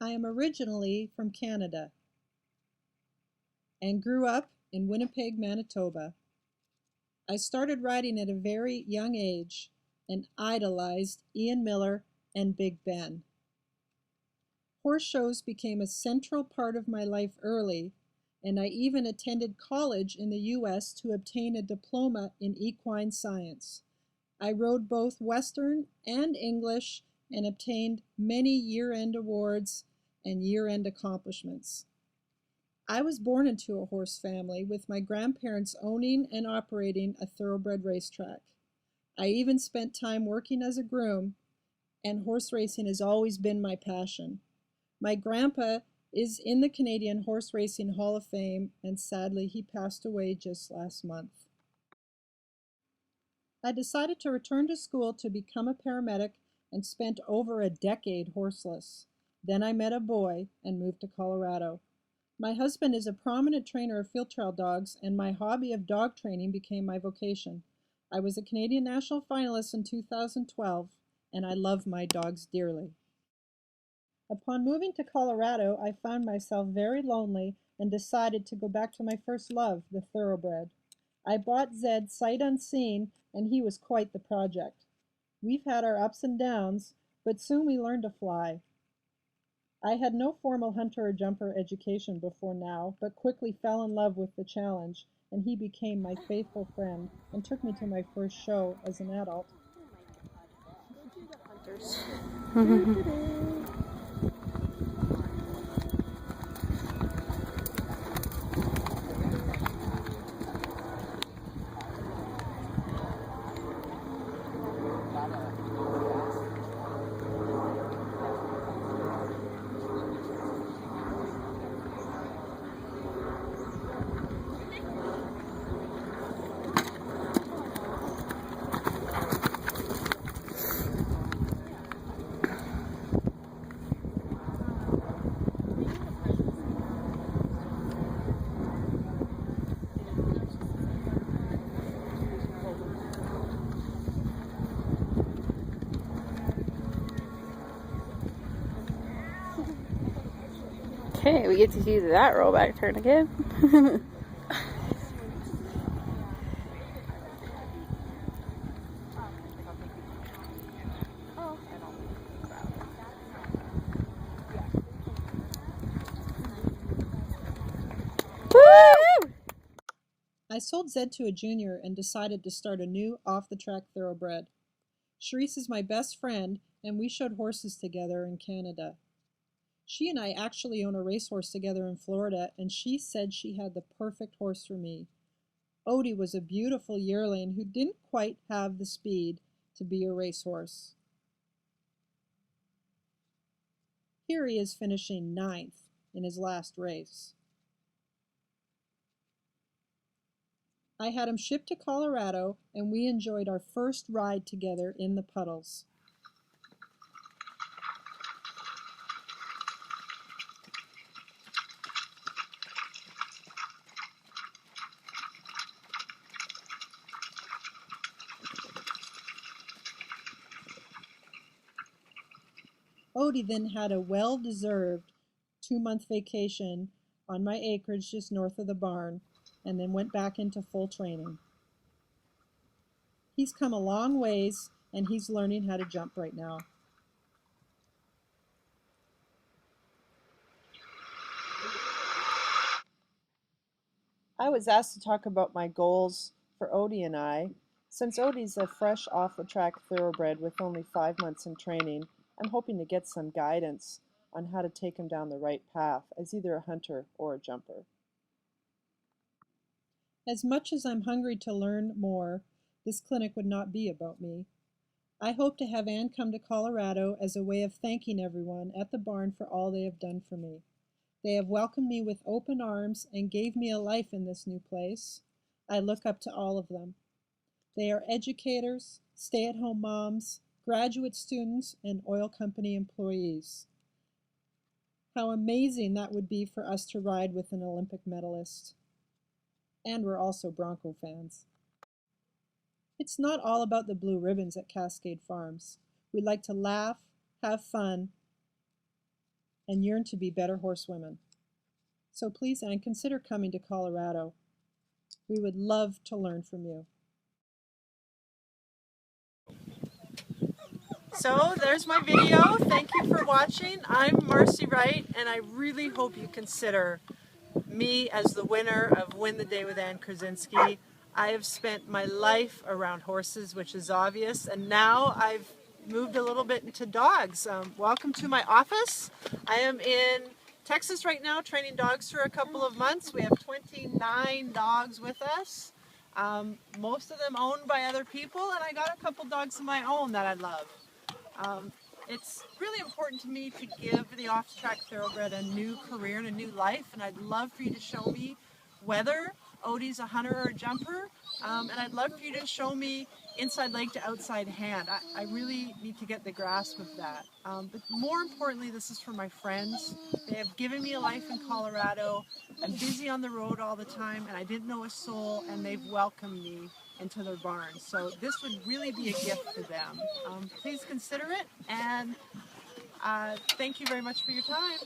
I am originally from Canada and grew up in Winnipeg, Manitoba. I started riding at a very young age and idolized Ian Miller and Big Ben. Horse shows became a central part of my life early, and I even attended college in the US to obtain a diploma in equine science. I rode both Western and English and obtained many year-end awards and year-end accomplishments. I was born into a horse family with my grandparents owning and operating a thoroughbred racetrack. I even spent time working as a groom, and horse racing has always been my passion. My grandpa is in the Canadian Horse Racing Hall of Fame, and sadly he passed away just last month. I decided to return to school to become a paramedic and spent over a decade horseless. Then I met a boy and moved to Colorado. My husband is a prominent trainer of field trial dogs, and my hobby of dog training became my vocation. I was a Canadian National finalist in 2012, and I love my dogs dearly. Upon moving to Colorado, I found myself very lonely and decided to go back to my first love, the thoroughbred. I bought Zed sight unseen, and he was quite the project. We've had our ups and downs, but soon we learned to fly. I had no formal hunter or jumper education before now, but quickly fell in love with the challenge, and he became my faithful friend and took me to my first show as an adult. Okay, we get to do that rollback turn again. Woo! I sold Zed to a junior and decided to start a new off-the-track thoroughbred. Charisse is my best friend, and we showed horses together in Canada. She and I actually own a racehorse together in Florida, and she said she had the perfect horse for me. Odie was a beautiful yearling who didn't quite have the speed to be a racehorse. Here he is finishing 9th in his last race. I had him shipped to Colorado, and we enjoyed our first ride together in the puddles. Odie then had a well-deserved 2-month vacation on my acreage just north of the barn, and then went back into full training. He's come a long ways, and he's learning how to jump right now. I was asked to talk about my goals for Odie and I. Since Odie's a fresh off-the-track thoroughbred with only 5 months in training, I'm hoping to get some guidance on how to take him down the right path as either a hunter or a jumper. As much as I'm hungry to learn more, this clinic would not be about me. I hope to have Ann come to Colorado as a way of thanking everyone at the barn for all they have done for me. They have welcomed me with open arms and gave me a life in this new place. I look up to all of them. They are educators, stay-at-home moms, graduate students, and oil company employees. How amazing that would be for us to ride with an Olympic medalist. And we're also Bronco fans. It's not all about the blue ribbons at Cascade Farms. We like to laugh, have fun, and yearn to be better horsewomen. So please, Anne, consider coming to Colorado. We would love to learn from you. So there's my video. Thank you for watching. I'm Marcy Wright, and I really hope you consider me as the winner of Win the Day with Anne Kursinski. I have spent my life around horses, which is obvious, and now I've moved a little bit into dogs. Welcome to my office. I am in Texas right now, training dogs for a couple of months. We have 29 dogs with us. Most of them owned by other people, and I got a couple dogs of my own that I love. It's really important to me to give the off-track thoroughbred a new career and a new life, and I'd love for you to show me whether Odie's a hunter or a jumper, and I'd love for you to show me inside leg to outside hand. I really need to get the grasp of that. But more importantly, this is for my friends. They have given me a life in Colorado. I'm busy on the road all the time, and I didn't know a soul, and they've welcomed me into their barns. So this would really be a gift for them. Please consider it, and thank you very much for your time.